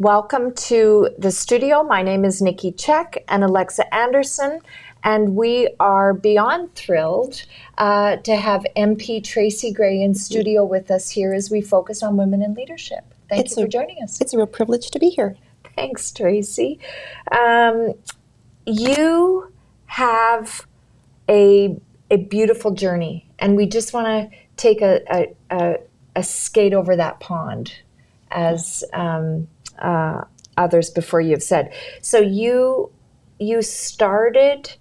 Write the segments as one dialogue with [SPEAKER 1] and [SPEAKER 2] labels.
[SPEAKER 1] Welcome to the studio. My name is Nikki Csek and Alexa Anderson, and we are beyond thrilled to have MP Tracy Gray in studio with us here as we focus on women in leadership. Thank you for joining us.
[SPEAKER 2] It's a real privilege to be here.
[SPEAKER 1] Thanks, Tracy. You have a beautiful journey, and we just want to take a skate over that pond, as others before you have said. So you started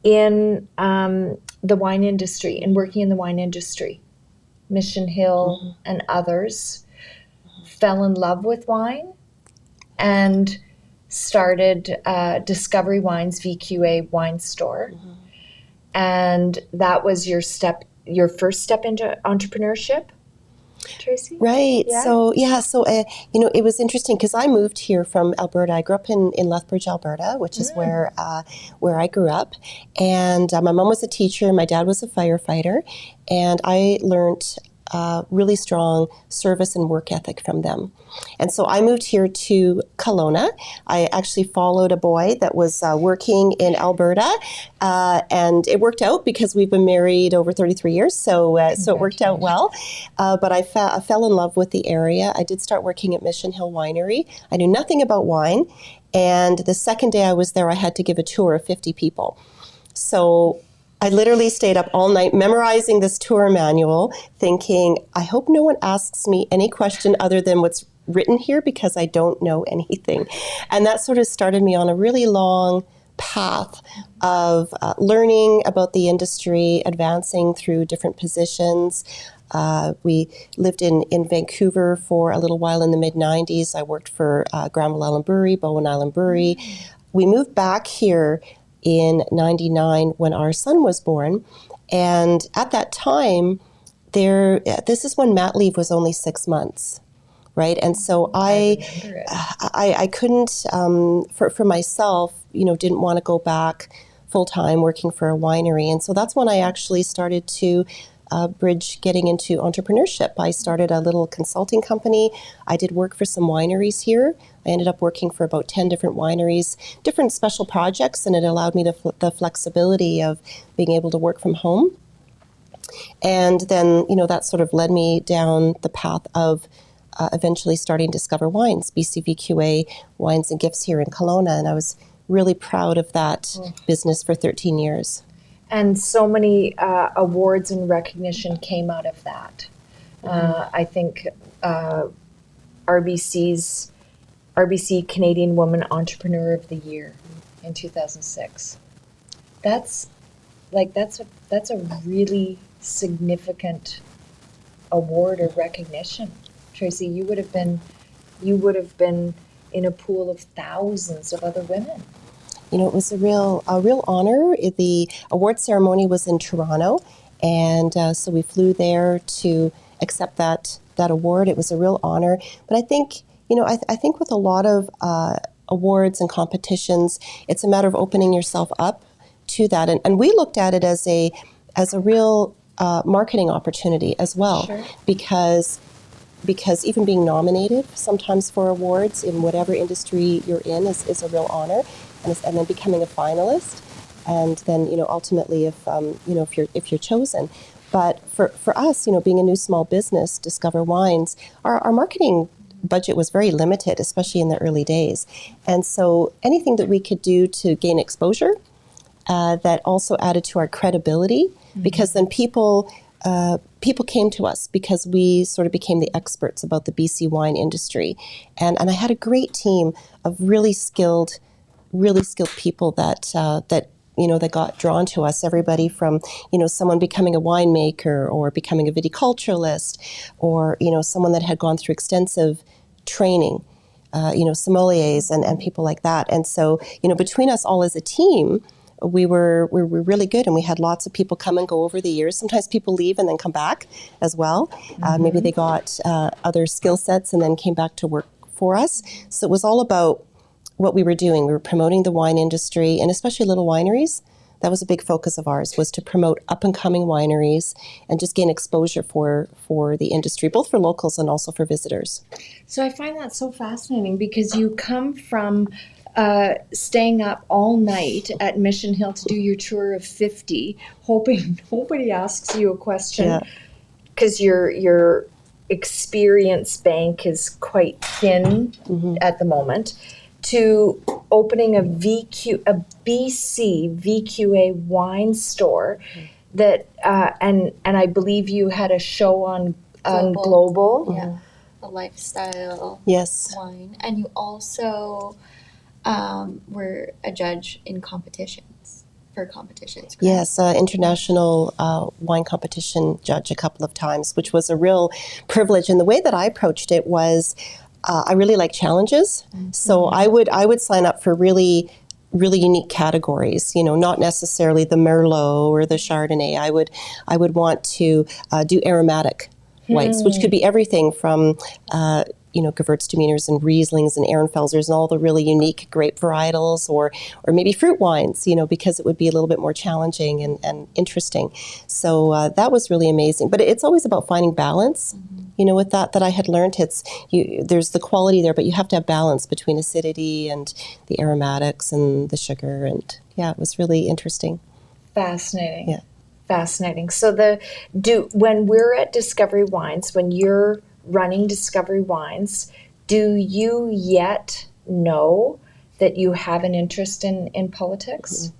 [SPEAKER 1] in the wine industry and working in the wine industry, Mission Hill and others, fell in love with wine and started Discovery Wines VQA wine store. And that was your first step into entrepreneurship, Tracy?
[SPEAKER 2] Right.
[SPEAKER 1] Yeah.
[SPEAKER 2] So it was interesting because I moved here from Alberta. I grew up in Lethbridge, Alberta, which is where I grew up. And my mom was a teacher, my dad was a firefighter, and I learned really strong service and work ethic from them. And so I moved here to Kelowna. I actually followed a boy that was working in Alberta, and it worked out because we've been married over 33 years, so it worked out well. But I fell in love with the area. I did start working at Mission Hill Winery. I knew nothing about wine, and the second day I was there, I had to give a tour of 50 people. So I literally stayed up all night memorizing this tour manual, thinking, I hope no one asks me any question other than what's written here because I don't know anything. And that sort of started me on a really long path of learning about the industry, advancing through different positions. We lived in Vancouver for a little while in the mid-90s. I worked for Granville Island Brewery, Bowen Island Brewery. We moved back here in 99 when our son was born. And at that time, this is when mat leave was only 6 months, right? And so I couldn't, for myself, didn't want to go back full-time working for a winery. And so that's when I actually started to bridge getting into entrepreneurship. I started a little consulting company. I did work for some wineries here. I ended up working for about 10 different wineries, different special projects, and it allowed me the flexibility of being able to work from home. And then, that sort of led me down the path of eventually starting Discover Wines, BCVQA Wines and Gifts here in Kelowna. And I was really proud of that business for 13 years.
[SPEAKER 1] And so many awards and recognition came out of that. I think RBC Canadian Woman Entrepreneur of the Year in 2006. That's a really significant award or recognition. Tracy, you would have been in a pool of thousands of other women.
[SPEAKER 2] It was a real honor. The award ceremony was in Toronto, and so we flew there to accept that award. It was a real honor. But I think, I think with a lot of awards and competitions, it's a matter of opening yourself up to that. And we looked at it as a real marketing opportunity as well,
[SPEAKER 1] Sure.
[SPEAKER 2] because even being nominated sometimes for awards in whatever industry you're in is a real honor. And then becoming a finalist, and then ultimately if you're chosen. But for us, being a new small business, Discover Wines, our marketing budget was very limited, especially in the early days. And so anything that we could do to gain exposure, that also added to our credibility, because then people came to us because we sort of became the experts about the BC wine industry, and I had a great team of really skilled people that got drawn to us. Everybody from, someone becoming a winemaker or becoming a viticulturalist, or, someone that had gone through extensive training, sommeliers and people like that. And so, between us all as a team, we were really good, and we had lots of people come and go over the years. Sometimes people leave and then come back as well. Maybe they got other skill sets and then came back to work for us. So it was all about what we were doing. We were promoting the wine industry, and especially little wineries That was a big focus of ours, was to promote up-and-coming wineries and just gain exposure for the industry, both for locals and also for visitors.
[SPEAKER 1] So I find that so fascinating because you come from staying up all night at Mission Hill to do your tour of 50, hoping nobody asks you a question because your experience bank is quite thin at the moment, to opening a BC VQA wine store that and I believe you had a show on Global.
[SPEAKER 3] Yeah, a lifestyle wine, and you also were a judge in competitions. Correct?
[SPEAKER 2] Yes, international wine competition judge a couple of times, which was a real privilege. And the way that I approached it was, I really like challenges. So I would sign up for really unique categories, not necessarily the Merlot or the Chardonnay. I would want to do aromatic whites, which could be everything from Gewürztraminers and Rieslings and Ehrenfelsers and all the really unique grape varietals, or maybe fruit wines, because it would be a little bit more challenging and interesting. So that was really amazing. But it's always about finding balance, with that I had learned. There's the quality there, but you have to have balance between acidity and the aromatics and the sugar. And it was really interesting.
[SPEAKER 1] Fascinating.
[SPEAKER 2] Yeah.
[SPEAKER 1] Fascinating. So when we're at Discovery Wines, when you're running Discovery Wines, do you yet know that you have an interest in politics?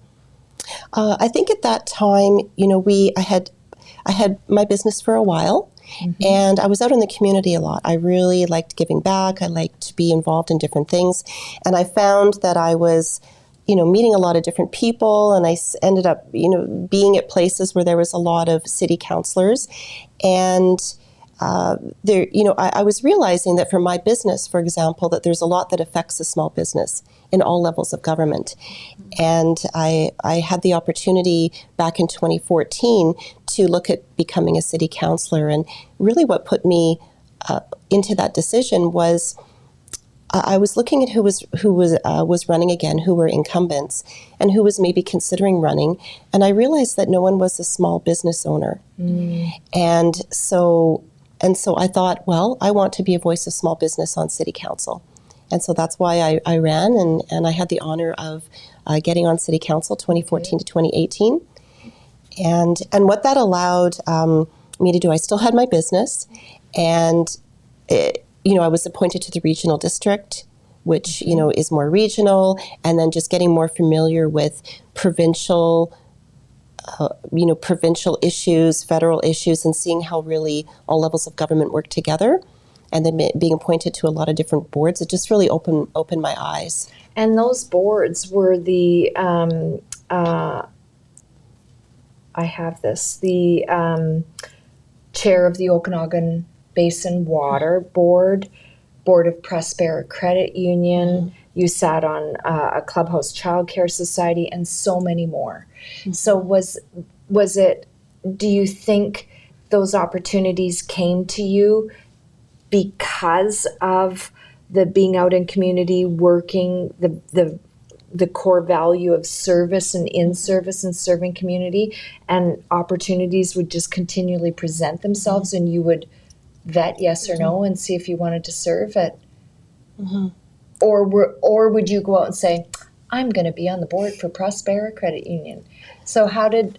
[SPEAKER 2] I think at that time, I had my business for a while, and I was out in the community a lot. I really liked giving back. I liked to be involved in different things, and I found that I was meeting a lot of different people, and I ended up, being at places where there was a lot of city councillors, and I was realizing that for my business, for example, that there's a lot that affects a small business in all levels of government. And I had the opportunity back in 2014 to look at becoming a city councillor. And really what put me into that decision was I was looking at who was running again, who were incumbents, and who was maybe considering running. And I realized that no one was a small business owner. And so I thought, well, I want to be a voice of small business on city council. And so that's why I ran, and I had the honor of getting on city council 2014 to 2018. And what that allowed me to do, I still had my business, and I was appointed to the regional district, which, is more regional, and then just getting more familiar with provincial issues, federal issues, and seeing how really all levels of government work together, and then being appointed to a lot of different boards. It just really opened my eyes.
[SPEAKER 1] And those boards were the chair of the Okanagan Basin Water Board of Prospera Credit Union. You sat on a Clubhouse Child Care Society, and so many more. So was it, do you think those opportunities came to you because of the being out in community, working, the core value of service and in service and serving community, and opportunities would just continually present themselves and you would vet yes or no and see if you wanted to serve it? Or would you go out and say, I'm going to be on the board for Prospera Credit Union? So how did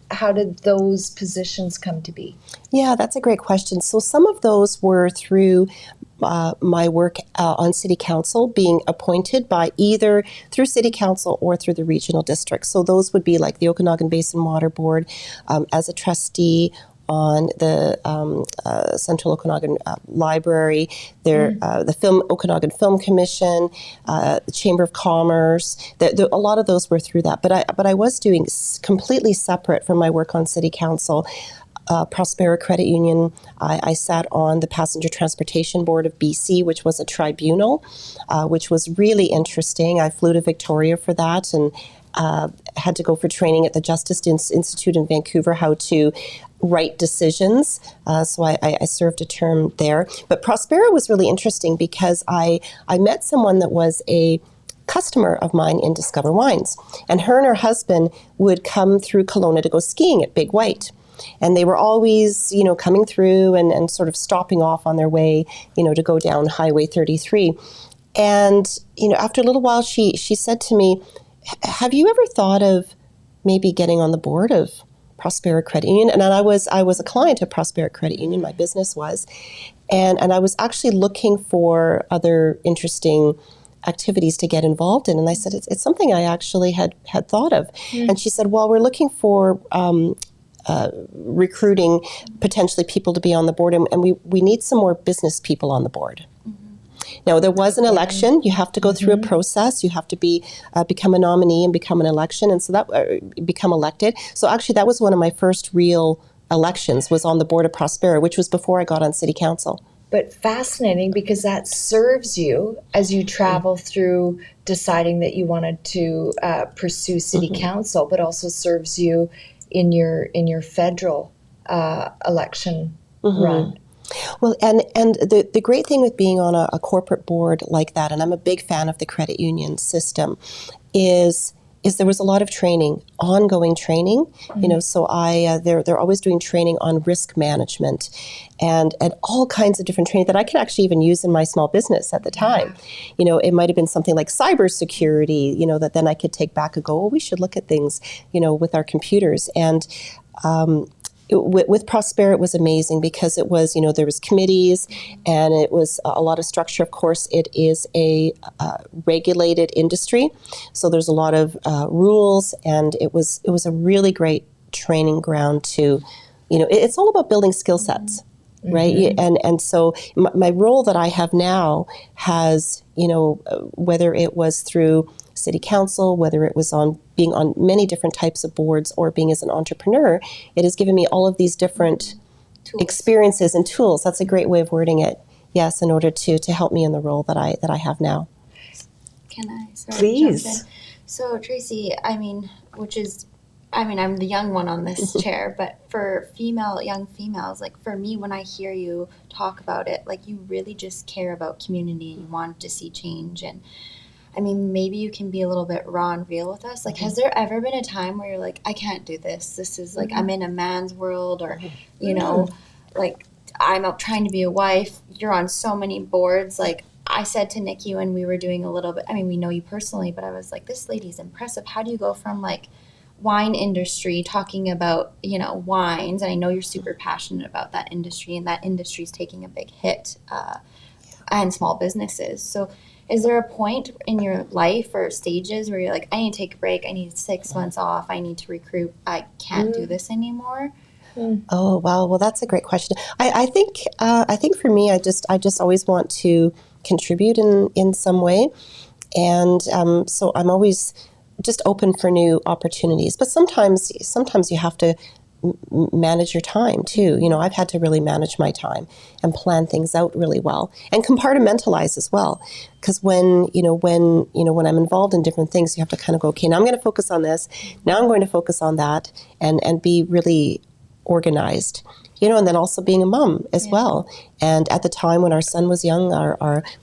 [SPEAKER 1] those positions come to be?
[SPEAKER 2] Yeah, that's a great question. So some of those were through my work on City Council, being appointed by either through City Council or through the regional district. So those would be like the Okanagan Basin Water Board, as a trustee on the Central Okanagan Library, the Okanagan Film Commission, the Chamber of Commerce. A lot of those were through that. But I was doing completely separate from my work on City Council. Prospera Credit Union, I sat on the Passenger Transportation Board of BC, which was a tribunal, which was really interesting. I flew to Victoria for that and had to go for training at the Justice Institute in Vancouver, how to write decisions. So I served a term there. But Prospera was really interesting because I met someone that was a customer of mine in Discover Wines. And her and her husband would come through Kelowna to go skiing at Big White. And they were always, coming through and sort of stopping off on their way, to go down Highway 33. And, after a little while, she said to me, have you ever thought of maybe getting on the board of Prospera Credit Union? And I was a client of Prospera Credit Union, my business was. And I was actually looking for other interesting activities to get involved in. And I said, it's something I actually had thought of. And she said, well, we're looking for recruiting potentially people to be on the board, and we need some more business people on the board. Now, there was an election. You have to go through a process. You have to become a nominee and become an election, and so that become elected. So actually, that was one of my first real elections, was on the board of Prospera, which was before I got on city council.
[SPEAKER 1] But fascinating, because that serves you as you travel through deciding that you wanted to pursue city council, but also serves you in your federal election run.
[SPEAKER 2] Well, and the great thing with being on a corporate board like that, and I'm a big fan of the credit union system, is there was a lot of training, ongoing training. So they're always doing training on risk management and all kinds of different training that I could actually even use in my small business at the time. It might have been something like cybersecurity, that then I could take back and go, well, we should look at things, with our computers. And with Prospera, it was amazing because it was, there was committees and it was a lot of structure. Of course, it is a regulated industry, so there's a lot of rules, and it was a really great training ground to, it's all about building skill sets, right? And so my role that I have now has, whether it was through city council, whether it was on being on many different types of boards or being as an entrepreneur, it has given me all of these different experiences and tools. That's a great way of wording it. Yes, in order to help me in the role that I have now.
[SPEAKER 3] Can I?
[SPEAKER 1] Please.
[SPEAKER 3] Jump in? So Tracy, I'm the young one on this chair, but for young females, like for me, when I hear you talk about it, like you really just care about community and you want to see change. And maybe you can be a little bit raw and real with us. Like, has there ever been a time where you're like, I can't do this. This is like, I'm in a man's world, or, like I'm out trying to be a wife. You're on so many boards. Like I said to Nikki when we were doing a little bit, we know you personally, but I was like, this lady's impressive. How do you go from like wine industry talking about, wines? And I know you're super passionate about that industry, and that industry is taking a big hit, and small businesses. So is there a point in your life or stages where you're like, I need to take a break, I need 6 months off, I need to recruit, I can't do this anymore?
[SPEAKER 2] Oh, wow. Well, that's a great question. I think for me, I just always want to contribute in some way. And so I'm always just open for new opportunities. But sometimes you have to manage your time too. I've had to really manage my time and plan things out really well and compartmentalize as well. Because when I'm involved in different things, you have to kind of go, okay, now I'm going to focus on this. Now I'm going to focus on that, and be really organized. And then also being a mom as well. And at the time when our son was young,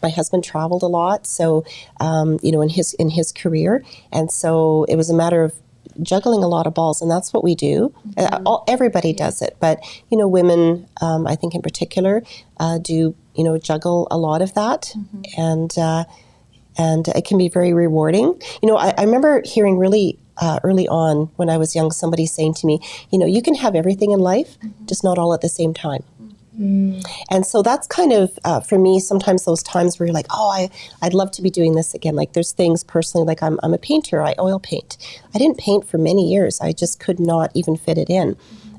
[SPEAKER 2] my husband traveled a lot. So, in his career, and so it was a matter of juggling a lot of balls, and that's what we do. Everybody does it, but women, I think in particular, do juggle a lot of that, and it can be very rewarding. I remember hearing really early on when I was young, somebody saying to me, you can have everything in life, just not all at the same time. And so that's kind of, for me, sometimes those times where you're like, oh, I'd love to be doing this again. Like there's things personally, like I'm a painter, I oil paint. I didn't paint for many years. I just could not even fit it in.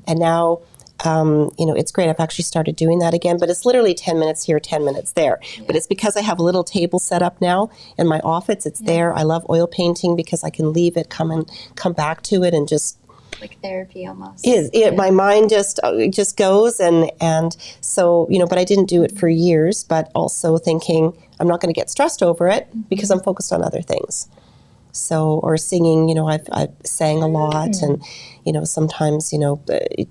[SPEAKER 2] And now, it's great. I've actually started doing that again, but it's literally 10 minutes here, 10 minutes there. Yeah. But it's because I have a little table set up now in my office. It's there. I love oil painting because I can leave it, come back to it, and just
[SPEAKER 3] like therapy almost.
[SPEAKER 2] My mind just goes, and so but I didn't do it for years, but also thinking I'm not going to get stressed over it because I'm focused on other things. So, or singing, I've sang a lot, and sometimes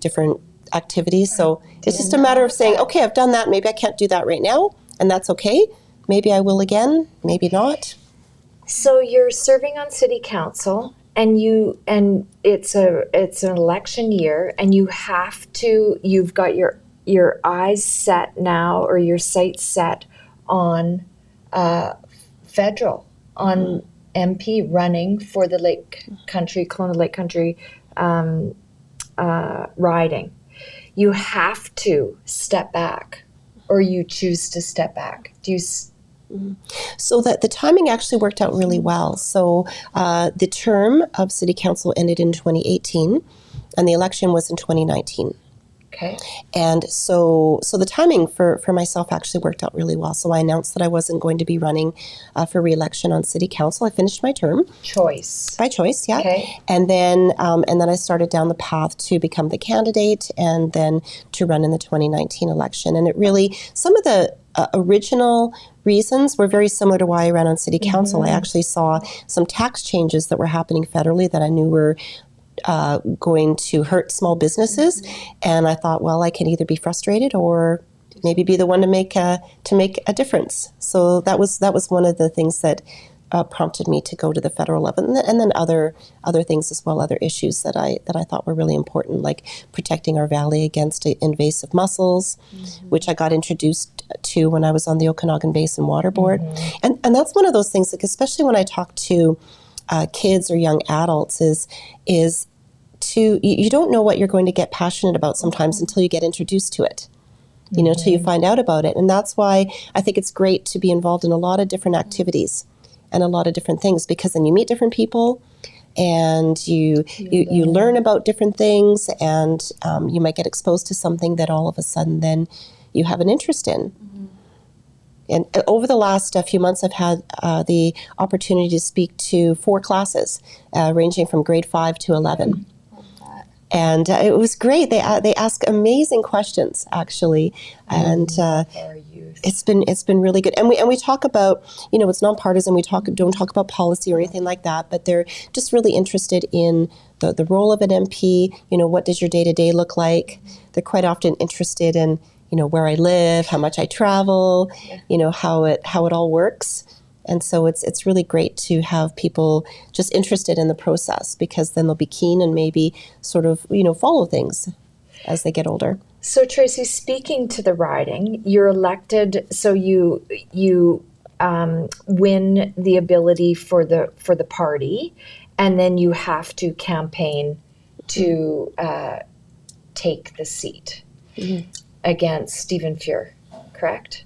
[SPEAKER 2] different activities. So it's just a matter of saying, okay, I've done that. Maybe I can't do that right now, and that's okay. Maybe I will again. Maybe not.
[SPEAKER 1] So you're serving on city council, and it's an election year, and you've got your eyes set now, or your sights set on federal, on MP running for the Kelowna-Lake Country riding. You have to step back, or you choose to step back.
[SPEAKER 2] So that the timing actually worked out really well. So the term of city council ended in 2018, and the election was in 2019.
[SPEAKER 1] Okay.
[SPEAKER 2] And so the timing for myself actually worked out really well. So I announced that I wasn't going to be running for re-election on city council. I finished my term.
[SPEAKER 1] By
[SPEAKER 2] choice, yeah.
[SPEAKER 1] Okay.
[SPEAKER 2] And then I started down the path to become the candidate, and then to run in the 2019 election. And it really, some of the original reasons were very similar to why I ran on city council. I actually saw some tax changes that were happening federally that I knew were going to hurt small businesses, and I thought, well, I can either be frustrated or maybe be the one to make a difference. So that was one of the things that prompted me to go to the federal level, and then other things as well, other issues that I thought were really important, like protecting our valley against invasive mussels, which I got introduced to when I was on the Okanagan Basin Water Board, and that's one of those things, like, especially when I talk to kids or young adults, is you don't know what you're going to get passionate about sometimes until you get introduced to it, till you find out about it. And that's why I think it's great to be involved in a lot of different activities and a lot of different things, because then you meet different people, and you learn about different things, and you might get exposed to something that all of a sudden then you have an interest in. And over the last few months, I've had the opportunity to speak to 4 classes, ranging from grade 5 to 11. And it was great. They ask amazing questions, actually, and it's been really good. And we talk about, it's nonpartisan. We don't talk about policy or anything like that, but they're just really interested in the role of an MP. What does your day-to-day look like? They're quite often interested in where I live, how much I travel, how it all works. And so it's really great to have people just interested in the process, because then they'll be keen and maybe sort of, follow things as they get older.
[SPEAKER 1] So Tracy, speaking to the riding, you're elected, so you win the ability for the party, and then you have to campaign to take the seat against Stephen Fuhr, correct?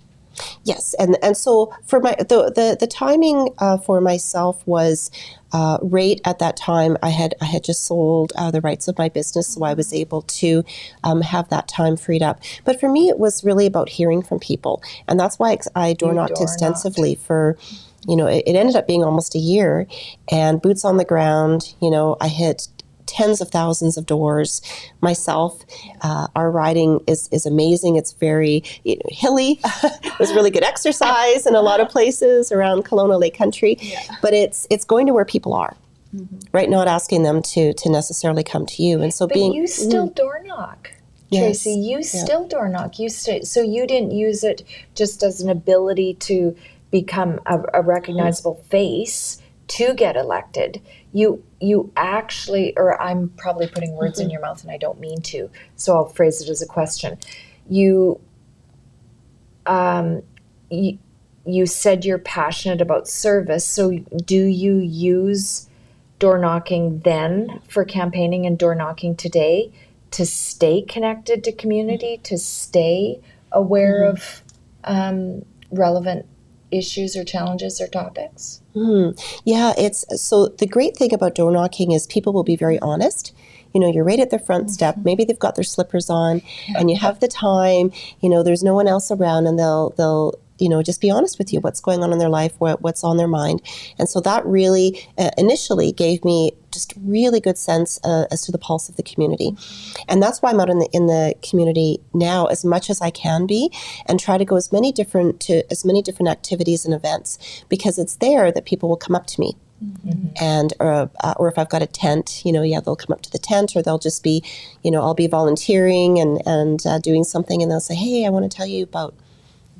[SPEAKER 2] Yes, and so for the timing for myself was right at that time. I had just sold the rights of my business, so I was able to have that time freed up. But for me, it was really about hearing from people, and that's why I door knocked extensively for. It ended up being almost a year, and boots on the ground. I hit tens of thousands of doors myself. Our riding is amazing. It's very hilly. It was really good exercise in a lot of places around Kelowna-Lake Country. Yeah. But it's going to where people are, right? Not asking them to necessarily come to you. And so
[SPEAKER 1] but you still door knock.
[SPEAKER 2] Yes.
[SPEAKER 1] Tracy, you still door knock. So you didn't use it just as an ability to become a recognizable face to get elected. You actually, or I'm probably putting words in your mouth and I don't mean to, so I'll phrase it as a question. You said you're passionate about service, so do you use door knocking then for campaigning and door knocking today to stay connected to community, to stay aware of relevant issues or challenges or topics?
[SPEAKER 2] Yeah, so the great thing about door knocking is people will be very honest. You're right at their front step. Maybe they've got their slippers on, and you have the time. There's no one else around, and they'll just be honest with you, what's going on in their life, what's on their mind. And so that really initially gave me just really good sense as to the pulse of the community. And that's why I'm out in the community now as much as I can be, and try to go as many different activities and events, because it's there that people will come up to me. And or if I've got a tent, they'll come up to the tent, or they'll just be, I'll be volunteering and doing something, and they'll say, hey, I want to tell you about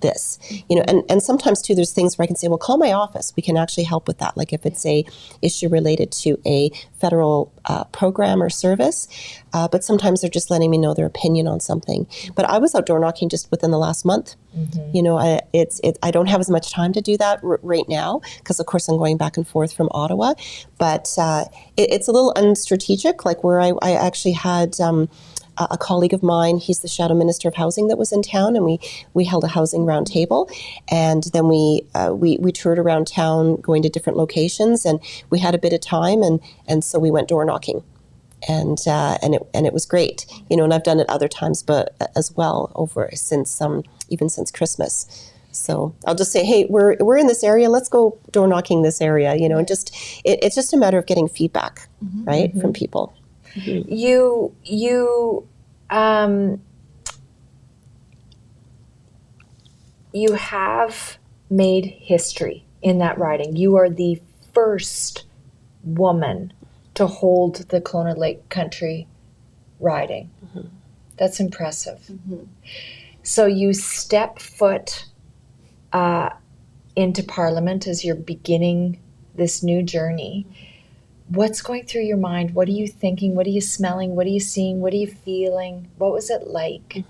[SPEAKER 2] this, and sometimes too, there's things where I can say, well, call my office. We can actually help with that. Like if it's a issue related to a federal program or service, but sometimes they're just letting me know their opinion on something. But I was outdoor knocking just within the last month. I don't have as much time to do that right now because, of course, I'm going back and forth from Ottawa. But it's a little unstrategic, like where I actually had a colleague of mine, he's the Shadow Minister of Housing that was in town, and we held a housing roundtable, and then we toured around town going to different locations, and we had a bit of time, and so we went door knocking. And it was great, and I've done it other times, but as well even since Christmas. So I'll just say, hey, we're in this area. Let's go door knocking this area, and it's just a matter of getting feedback, right, from people.
[SPEAKER 1] You have made history in that riding. You are the first woman to hold the Kelowna-Lake Country riding. That's impressive. So you step foot into Parliament as you're beginning this new journey. What's going through your mind? What are you thinking? What are you smelling? What are you seeing? What are you feeling? What was it like?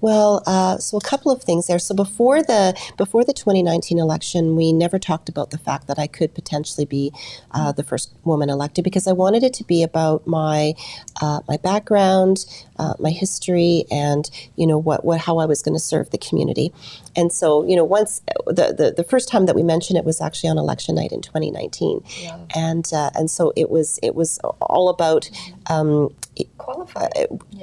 [SPEAKER 2] Well, so a couple of things there. So before the 2019 election, we never talked about the fact that I could potentially be the first woman elected, because I wanted it to be about my background, my history, and how I was going to serve the community. And so once the first time that we mentioned it was actually on election night in 2019, and so it was all about
[SPEAKER 1] Qualified.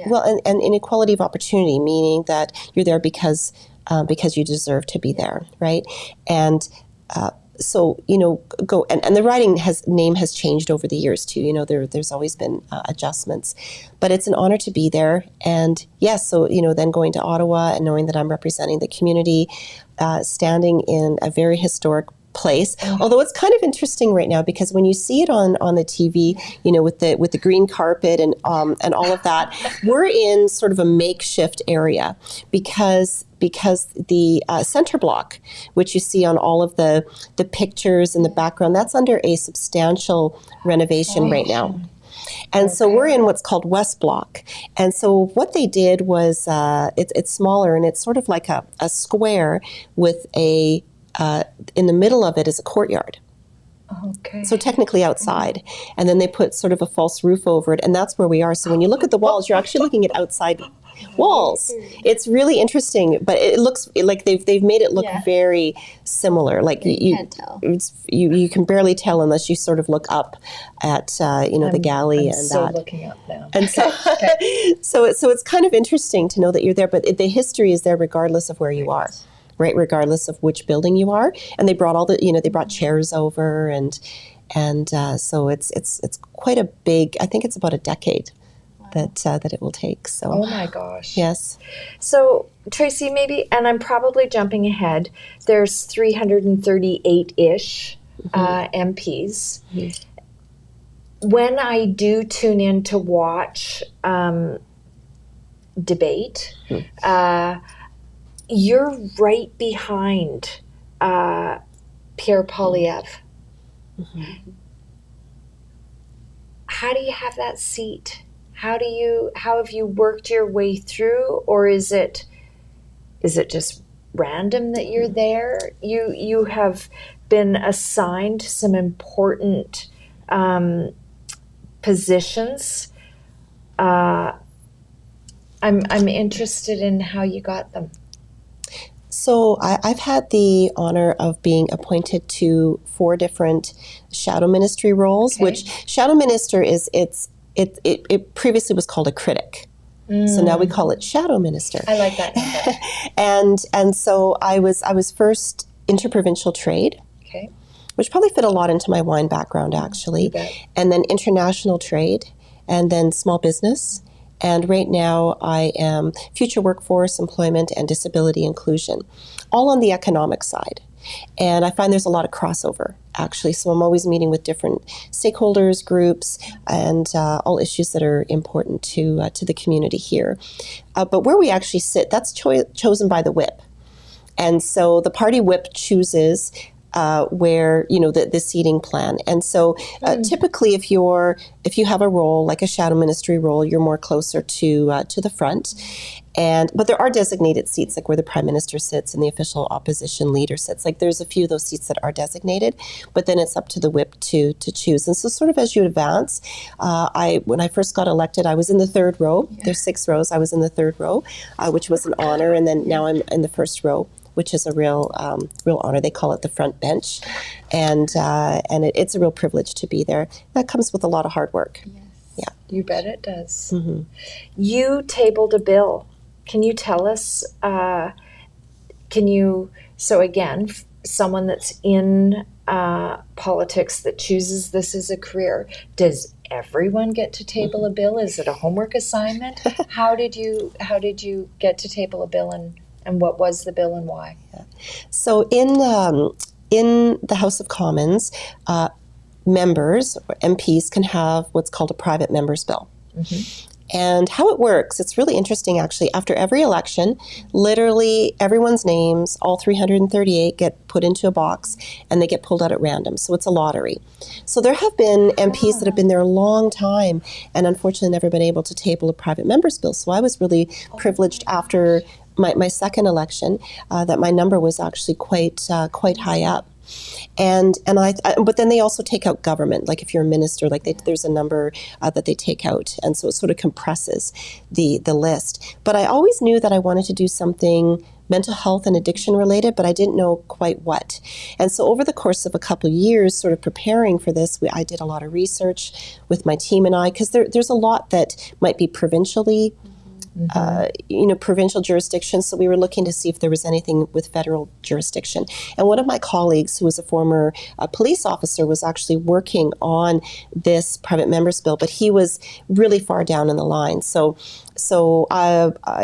[SPEAKER 2] Well, and inequality of opportunity, meaning that you're there because you deserve to be there, right? And so go and the riding name has changed over the years too. There's always been adjustments, but it's an honor to be there. And yes, so then going to Ottawa and knowing that I'm representing the community, standing in a very historic place. Although it's kind of interesting right now, because when you see it on the TV, with the green carpet and all of that, we're in sort of a makeshift area because the center block, which you see on all of the pictures in the background, that's under a substantial renovation right now. And so we're in what's called West Block. And so what they did was it's smaller, and it's sort of like a square with in the middle of it is a courtyard.
[SPEAKER 1] Okay.
[SPEAKER 2] So technically outside. And then they put sort of a false roof over it, and that's where we are. So when you look at the walls, you're actually looking at outside walls. It's really interesting, but it looks like they've made it look very similar. Like you can't tell. You can barely tell unless you sort of look up at the galley.
[SPEAKER 1] I'm so looking up now.
[SPEAKER 2] And so so it's kind of interesting to know that you're there, but the history is there regardless of where you are. Right, regardless of which building you are, and they brought they brought chairs over, and so it's quite a big. I think it's about a decade that it will take. So.
[SPEAKER 1] Oh my gosh.
[SPEAKER 2] Yes.
[SPEAKER 1] So Tracy, maybe, and I'm probably jumping ahead. There's 338-ish MPs. When I do tune in to watch debate. You're right behind Pierre Poilievre. How do you have that seat? How have you worked your way through, or is it just random that you're there? You have been assigned some important positions. I'm interested in how you got them.
[SPEAKER 2] So I've had the honor of being appointed to 4 different shadow ministry roles, which shadow minister is it previously was called a critic. So now we call it shadow minister.
[SPEAKER 1] I like that number.
[SPEAKER 2] and so I was first interprovincial trade.
[SPEAKER 1] Okay.
[SPEAKER 2] Which probably fit a lot into my wine background actually. And then international trade, and then small business. And right now I am future workforce, employment, and disability inclusion, all on the economic side. And I find there's a lot of crossover, actually. So I'm always meeting with different stakeholders, groups, and all issues that are important to the community here. But where we actually sit, that's chosen by the whip. And so the party whip chooses where, the seating plan. And so typically if you have a role like a shadow ministry role, you're more closer to the front. But there are designated seats, like where the Prime Minister sits and the official opposition leader sits. Like there's a few of those seats that are designated, but then it's up to the whip to choose. And so sort of as you advance, when I first got elected, I was in the third row. Yeah. There's 6 rows. I was in the third row, which was an honor. And then now I'm in the first row, which is a real honor. They call it the front bench. And it's a real privilege to be there. That comes with a lot of hard work.
[SPEAKER 3] Yes.
[SPEAKER 2] Yeah.
[SPEAKER 1] You bet it does.
[SPEAKER 2] Mm-hmm.
[SPEAKER 1] You tabled a bill. Can you tell us, so again, someone that's in politics that chooses this as a career, does everyone get to table a bill? Is it a homework assignment? How did you get to table a bill, and what was the bill and why?
[SPEAKER 2] Yeah. So in the House of Commons, members or MPs can have what's called a private member's bill. Mm-hmm. And how it works, it's really interesting actually. After every election, literally everyone's names, all 338, get put into a box and they get pulled out at random. So it's a lottery. So there have been MPs that have been there a long time and unfortunately never been able to table a private member's bill. So I was really privileged after my second election that my number was actually quite high up. But then they also take out government. Like if you're a minister, there's a number that they take out, and so it sort of compresses the list. But I always knew that I wanted to do something mental health and addiction related, but I didn't know quite what. And so over the course of a couple of years, sort of preparing for this, I did a lot of research with my team and I, because there's a lot that might be provincially. Provincial jurisdiction. So we were looking to see if there was anything with federal jurisdiction. And one of my colleagues, who was a former police officer, was actually working on this private member's bill, but he was really far down in the line. So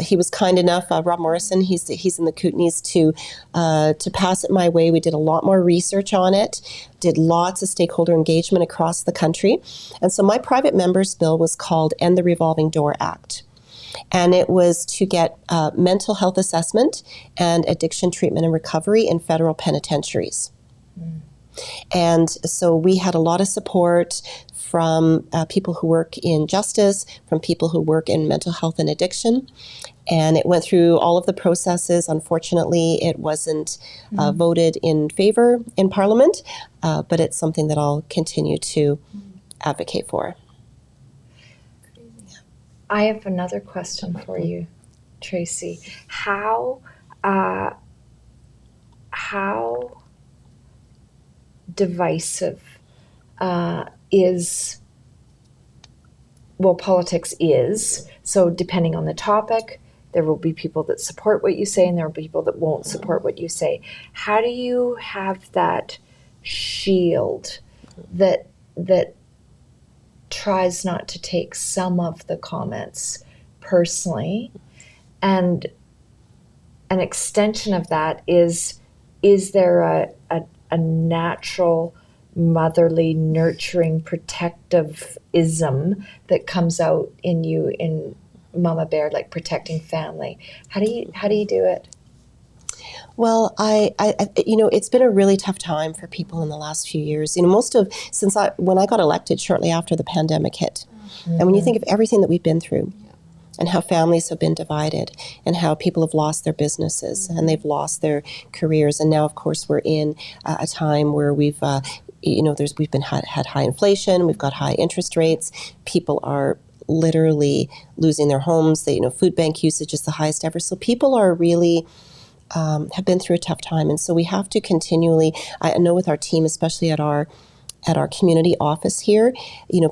[SPEAKER 2] he was kind enough, Rob Morrison, he's in the Kootenays, to pass it my way. We did a lot more research on it, did lots of stakeholder engagement across the country. And so my private member's bill was called End the Revolving Door Act. And it was to get mental health assessment and addiction treatment and recovery in federal penitentiaries. Mm. And so we had a lot of support from people who work in justice, from people who work in mental health and addiction. And it went through all of the processes. Unfortunately, it wasn't voted in favor in Parliament, but it's something that I'll continue to advocate for.
[SPEAKER 1] I have another question for you, Tracy. How divisive politics is? So depending on the topic, there will be people that support what you say and there will be people that won't support what you say. How do you have that shield that tries not to take some of the comments personally? And an extension of that is there a natural motherly, nurturing, protectivism that comes out in you in Mama Bear, like protecting family? How do you do it?
[SPEAKER 2] Well, I it's been a really tough time for people in the last few years. When I got elected shortly after the pandemic hit, mm-hmm. and when you think of everything that we've been through, and how families have been divided, and how people have lost their businesses, mm-hmm. and they've lost their careers, and now, of course, we're in a time where we've had high inflation, we've got high interest rates, people are literally losing their homes. Food bank usage is the highest ever. So people are really have been through a tough time, and so we have to continually. I know with our team, especially at our community office here,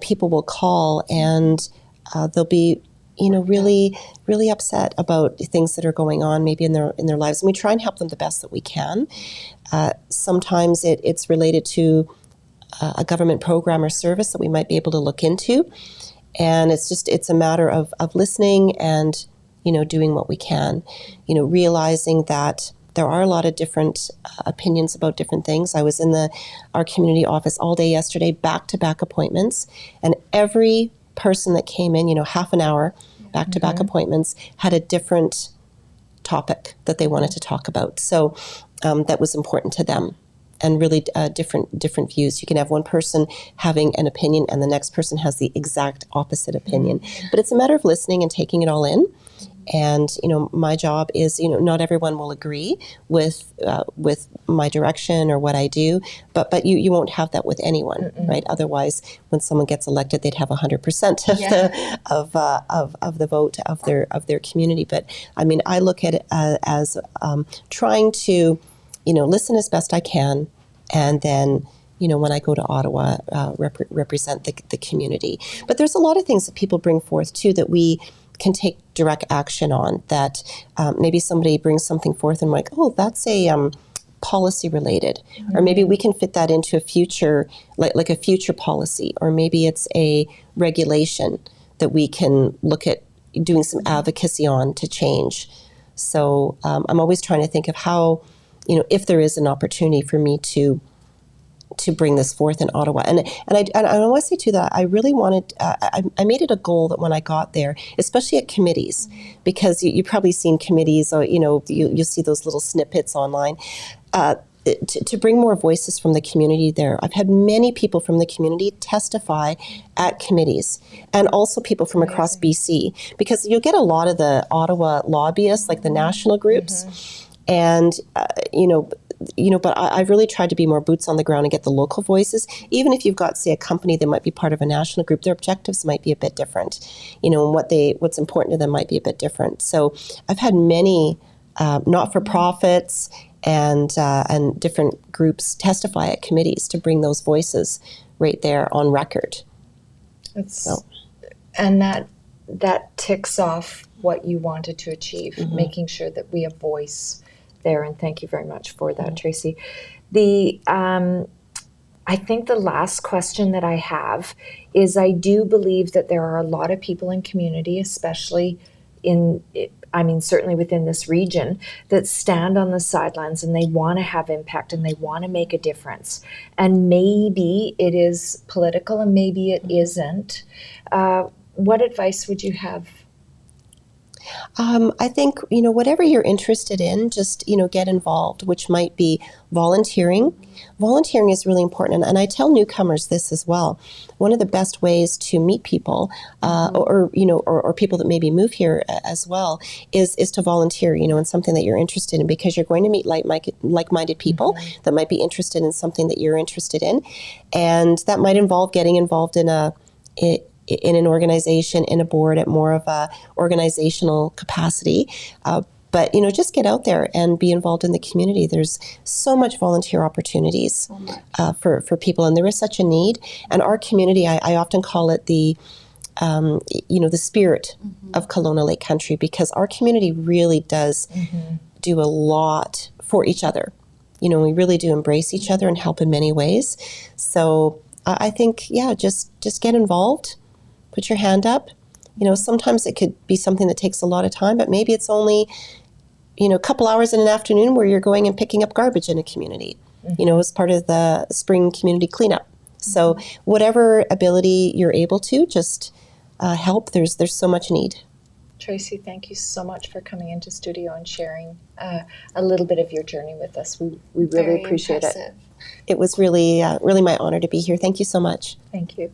[SPEAKER 2] people will call and they'll be really, really upset about things that are going on maybe in their lives, and we try and help them the best that we can. Sometimes it's related to a government program or service that we might be able to look into, and it's a matter of listening and doing what we can, realizing that there are a lot of different opinions about different things. I was in our community office all day yesterday, back-to-back appointments, and every person that came in, half an hour, back-to-back mm-hmm. appointments, had a different topic that they wanted to talk about. So that was important to them. And really different views. You can have one person having an opinion and the next person has the exact opposite opinion. But it's a matter of listening and taking it all in. And, my job is, not everyone will agree with my direction or what I do, but you won't have that with anyone, right? Otherwise, when someone gets elected, they'd have 100% of the vote of their community. But I mean, I look at it as trying to, listen as best I can, and then, when I go to Ottawa, represent the community. But there's a lot of things that people bring forth, too, that we can take direct action on, that maybe somebody brings something forth and I'm like, oh, that's a policy related. Or maybe we can fit that into a future, like a future policy. Or maybe it's a regulation that we can look at doing some advocacy on to change. So I'm always trying to think of how, if there is an opportunity for me to bring this forth in Ottawa. And I want to say too that I really wanted, I made it a goal that when I got there, especially at committees, because you've probably seen committees, or, you'll see those little snippets online, to bring more voices from the community there. I've had many people from the community testify at committees, and also people from across BC, because you'll get a lot of the Ottawa lobbyists, like the national groups, and, but I've really tried to be more boots on the ground and get the local voices. Even if you've got, say, a company that might be part of a national group, their objectives might be a bit different, and what's important to them might be a bit different. So I've had many not-for-profits and different groups testify at committees to bring those voices right there on record.
[SPEAKER 1] And that ticks off what you wanted to achieve, making sure that we have voice there. And thank you very much for that, Tracy. I think the last question that I have is, I do believe that there are a lot of people in community, especially certainly within this region, that stand on the sidelines and they want to have impact and they want to make a difference. And maybe it is political and maybe it isn't. What advice would you have?
[SPEAKER 2] I think, whatever you're interested in, just, get involved, which might be volunteering. Volunteering is really important. And I tell newcomers this as well. One of the best ways to meet people, or people that maybe move here as well, is to volunteer, in something that you're interested in, because you're going to meet like-minded people that might be interested in something that you're interested in. And that might involve getting involved in an organization, in a board, at more of a organizational capacity. But, just get out there and be involved in the community. There's so much volunteer opportunities for people, and there is such a need. And our community, I often call it the spirit of Kelowna-Lake country, because our community really does do a lot for each other. We really do embrace each other and help in many ways. So I think, just get involved. Put your hand up. Sometimes it could be something that takes a lot of time, but maybe it's only, a couple hours in an afternoon where you're going and picking up garbage in a community, as part of the spring community cleanup. So whatever ability you're able to, just help. There's so much need.
[SPEAKER 1] Tracy, thank you so much for coming into studio and sharing a little bit of your journey with us. We really appreciate it.
[SPEAKER 2] It was really my honor to be here. Thank you so much.
[SPEAKER 1] Thank you.